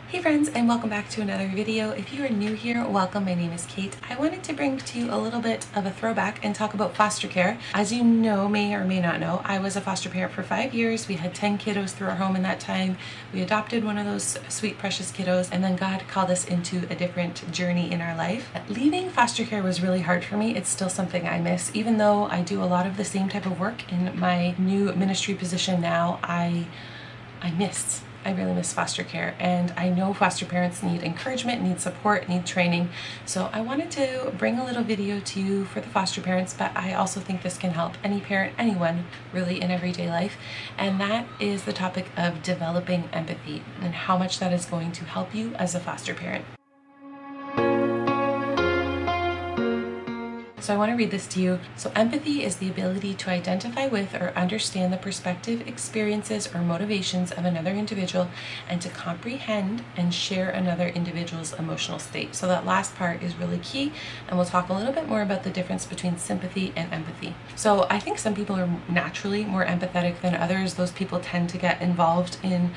Hey friends, and welcome back to another video. If you are new here, welcome. My name is Kate. I wanted to bring to you a little bit of a throwback and talk about foster care. As you know, may or may not know, I was a foster parent for 5 years. We had 10 kiddos through our home in that time. We adopted one of those sweet, precious kiddos, and then God called us into a different journey in our life. Leaving foster care was really hard for me. It's still something I miss. Even though I do a lot of the same type of work in my new ministry position now, I really miss foster care, and I know foster parents need encouragement, need support, need training. So I wanted to bring a little video to you for the foster parents, but I also think this can help any parent, anyone really in everyday life. And that is the topic of developing empathy and how much that is going to help you as a foster parent. So I want to read this to you. So empathy is the ability to identify with or understand the perspective, experiences, or motivations of another individual and to comprehend and share another individual's emotional state. So that last part is really key, and we'll talk a little bit more about the difference between sympathy and empathy. So I think some people are naturally more empathetic than others. Those people tend to get involved in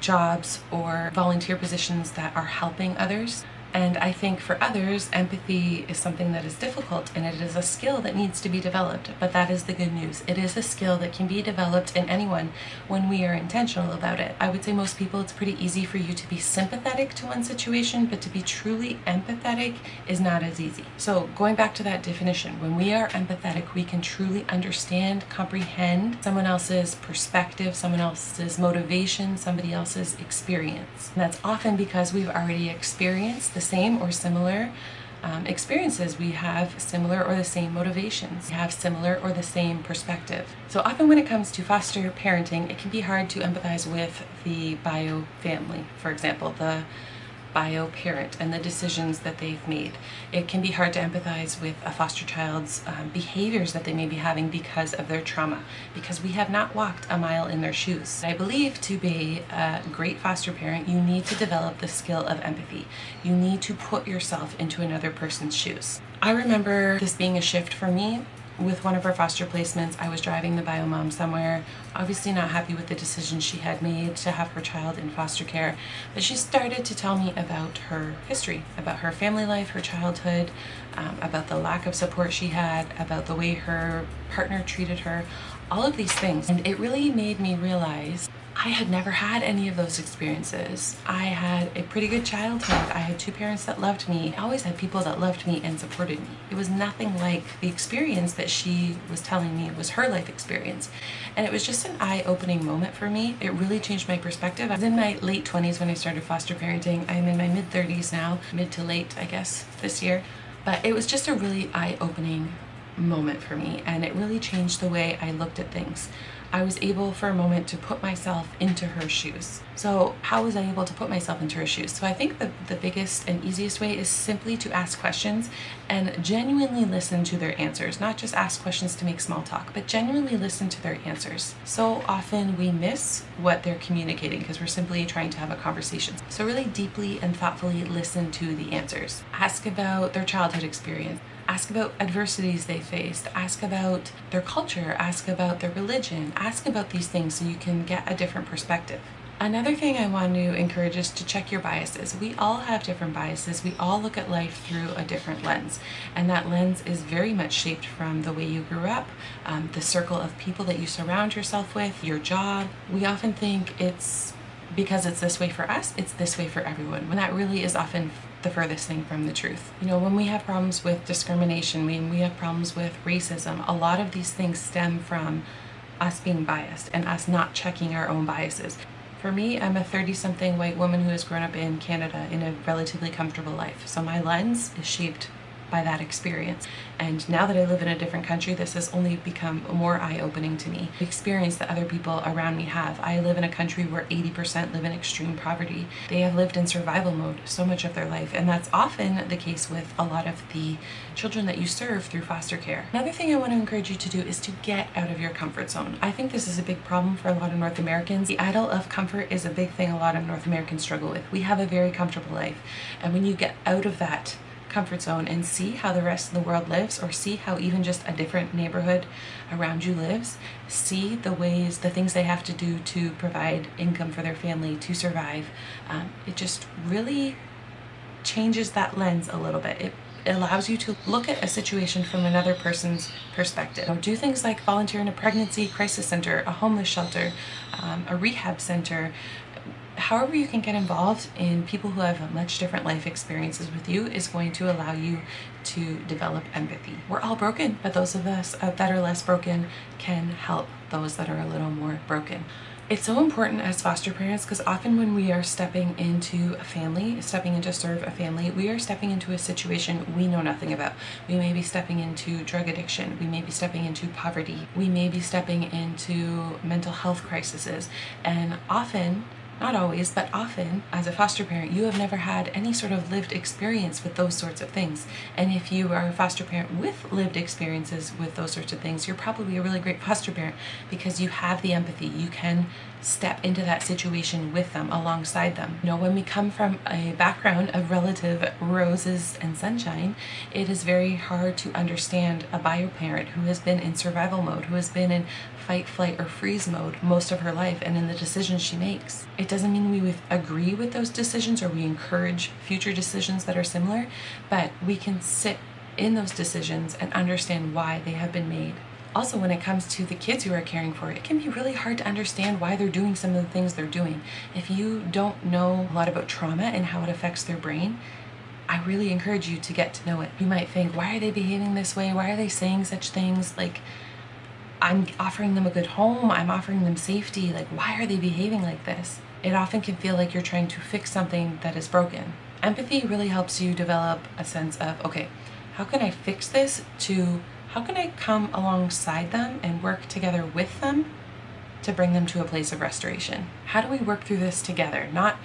jobs or volunteer positions that are helping others. And I think for others, empathy is something that is difficult, and it is a skill that needs to be developed. But that is the good news. It is a skill that can be developed in anyone when we are intentional about it. I would say most people, it's pretty easy for you to be sympathetic to one situation, but to be truly empathetic is not as easy. So going back to that definition, when we are empathetic, we can truly understand, comprehend someone else's perspective, someone else's motivation, somebody else's experience. And that's often because we've already experienced the same or similar experiences. We have similar or the same motivations. We have similar or the same perspective. So often when it comes to foster parenting, it can be hard to empathize with the bio family, for example, the bio parent and the decisions that they've made. It can be hard to empathize with a foster child's behaviors that they may be having because of their trauma, because we have not walked a mile in their shoes. I believe to be a great foster parent, you need to develop the skill of empathy. You need to put yourself into another person's shoes. I remember this being a shift for me. With one of our foster placements, I was driving the bio mom somewhere, obviously not happy with the decision she had made to have her child in foster care, but she started to tell me about her history, about her family life, her childhood, about the lack of support she had, about the way her partner treated her, all of these things. And it really made me realize I had never had any of those experiences. I had a pretty good childhood. I had two parents that loved me. I always had people that loved me and supported me. It was nothing like the experience that she was telling me was her life experience. And it was just an eye-opening moment for me. It really changed my perspective. I was in my late 20s when I started foster parenting. I'm in my mid-30s now, mid to late, I guess, this year. But it was just a really eye-opening moment for me, and it really changed the way I looked at things. I was able for a moment to put myself into her shoes. So how was I able to put myself into her shoes? So I think the biggest and easiest way is simply to ask questions and genuinely listen to their answers. Not just ask questions to make small talk, but genuinely listen to their answers. So often we miss what they're communicating because we're simply trying to have a conversation. So really deeply and thoughtfully listen to the answers. Ask about their childhood experience. Ask about adversities they faced, ask about their culture, ask about their religion, ask about these things so you can get a different perspective. Another thing I want to encourage is to check your biases. We all have different biases. We all look at life through a different lens, and that lens is very much shaped from the way you grew up, the circle of people that you surround yourself with, your job. We often think it's because it's this way for us, it's this way for everyone, when that really is often the furthest thing from the truth. You know, when we have problems with discrimination, when we have problems with racism, a lot of these things stem from us being biased and us not checking our own biases. For me, I'm a 30-something white woman who has grown up in Canada in a relatively comfortable life. So my lens is shaped by that experience. And now that I live in a different country, this has only become more eye-opening to me. The experience that other people around me have. I live in a country where 80% live in extreme poverty. They have lived in survival mode so much of their life, and that's often the case with a lot of the children that you serve through foster care. Another thing I want to encourage you to do is to get out of your comfort zone. I think this is a big problem for a lot of North Americans. The idol of comfort is a big thing a lot of North Americans struggle with. We have a very comfortable life, and when you get out of that comfort zone and see how the rest of the world lives, or see how even just a different neighborhood around you lives, see the ways, the things they have to do to provide income for their family to survive, it just really changes that lens a little bit. It allows you to look at a situation from another person's perspective. Do things like volunteer in a pregnancy crisis center, a homeless shelter, a rehab center. However you can get involved in people who have much different life experiences with you is going to allow you to develop empathy. We're all broken, but those of us that are less broken can help those that are a little more broken. It's so important as foster parents because often when we are stepping into a family, stepping in to serve a family, we are stepping into a situation we know nothing about. We may be stepping into drug addiction. We may be stepping into poverty. We may be stepping into mental health crises. And often, not always, but often, as a foster parent, you have never had any sort of lived experience with those sorts of things. And if you are a foster parent with lived experiences with those sorts of things, you're probably a really great foster parent because you have the empathy. You can step into that situation with them, alongside them. You know, when we come from a background of relative roses and sunshine, it is very hard to understand a bio parent who has been in survival mode, who has been in fight, flight, or freeze mode most of her life, and in the decisions she makes. It doesn't mean we agree with those decisions or we encourage future decisions that are similar, but we can sit in those decisions and understand why they have been made. Also, when it comes to the kids you are caring for, it can be really hard to understand why they're doing some of the things they're doing. If you don't know a lot about trauma and how it affects their brain, I really encourage you to get to know it. You might think, why are they behaving this way? Why are they saying such things? Like, I'm offering them a good home, I'm offering them safety, like why are they behaving like this? It often can feel like you're trying to fix something that is broken. Empathy really helps you develop a sense of, okay, how can I fix this, to how can I come alongside them and work together with them to bring them to a place of restoration? How do we work through this together? Not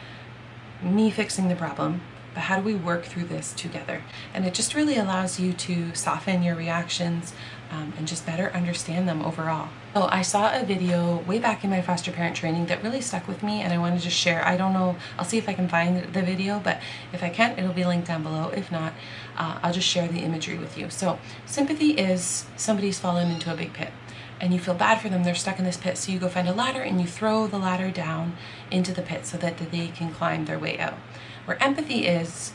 me fixing the problem, but how do we work through this together? And it just really allows you to soften your reactions and just better understand them overall. So I saw a video way back in my foster parent training that really stuck with me, and I want to just share. I don't know, I'll see if I can find the video, but if I can, it'll be linked down below. If not, I'll just share the imagery with you. So sympathy is somebody's fallen into a big pit and you feel bad for them, they're stuck in this pit, so you go find a ladder and you throw the ladder down into the pit so that they can climb their way out. Where empathy is,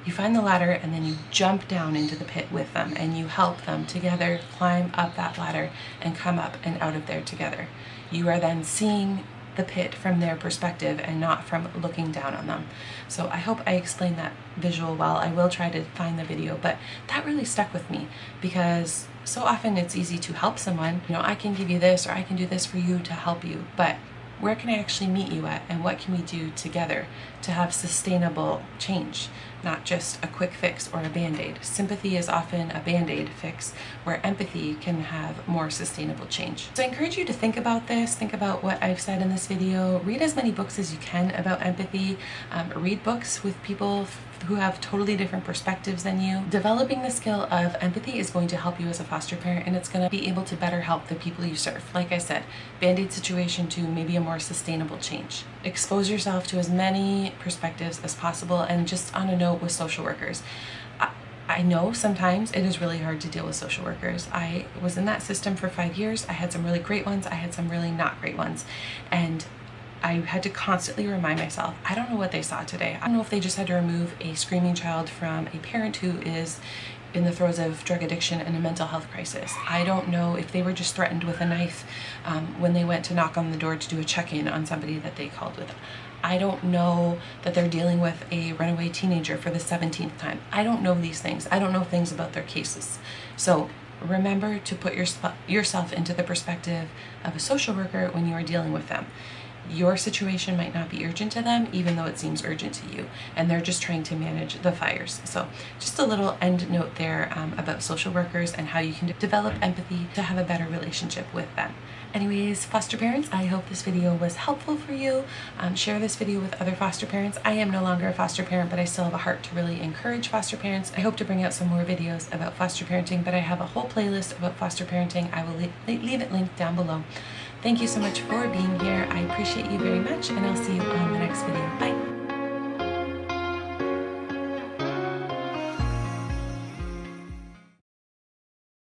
you find the ladder and then you jump down into the pit with them and you help them together climb up that ladder and come up and out of there together. You are then seeing the pit from their perspective and not from looking down on them. So I hope I explained that visual well. I will try to find the video, but that really stuck with me because so often it's easy to help someone. You know, I can give you this or I can do this for you to help you, but where can I actually meet you at, and what can we do together to have sustainable change, not just a quick fix or a band-aid. Sympathy is often a band-aid fix, where empathy can have more sustainable change. So I encourage you to think about this, think about what I've said in this video, read as many books as you can about empathy, read books with people who have totally different perspectives than you. Developing the skill of empathy is going to help you as a foster parent, and it's going to be able to better help the people you serve. Like I said, band-aid situation to maybe a more sustainable change. Expose yourself to as many perspectives as possible. And just on a note with social workers, I know sometimes it is really hard to deal with social workers. I was in that system for 5 years. I had some really great ones. I had some really not great ones. And I had to constantly remind myself, I don't know what they saw today. I don't know if they just had to remove a screaming child from a parent who is in the throes of drug addiction and a mental health crisis. I don't know if they were just threatened with a knife when they went to knock on the door to do a check-in on somebody that they called with. I don't know that they're dealing with a runaway teenager for the 17th time. I don't know these things. I don't know things about their cases. So remember to put yourself into the perspective of a social worker when you are dealing with them. Your situation might not be urgent to them, even though it seems urgent to you, and they're just trying to manage the fires. So just a little end note there about social workers and how you can develop empathy to have a better relationship with them. Anyways, foster parents, I hope this video was helpful for you. Share this video with other foster parents. I am no longer a foster parent, but I still have a heart to really encourage foster parents. I hope to bring out some more videos about foster parenting, but I have a whole playlist about foster parenting. I will leave it linked down below. Thank you so much for being here. I appreciate you very much, and I'll see you on the next video. Bye.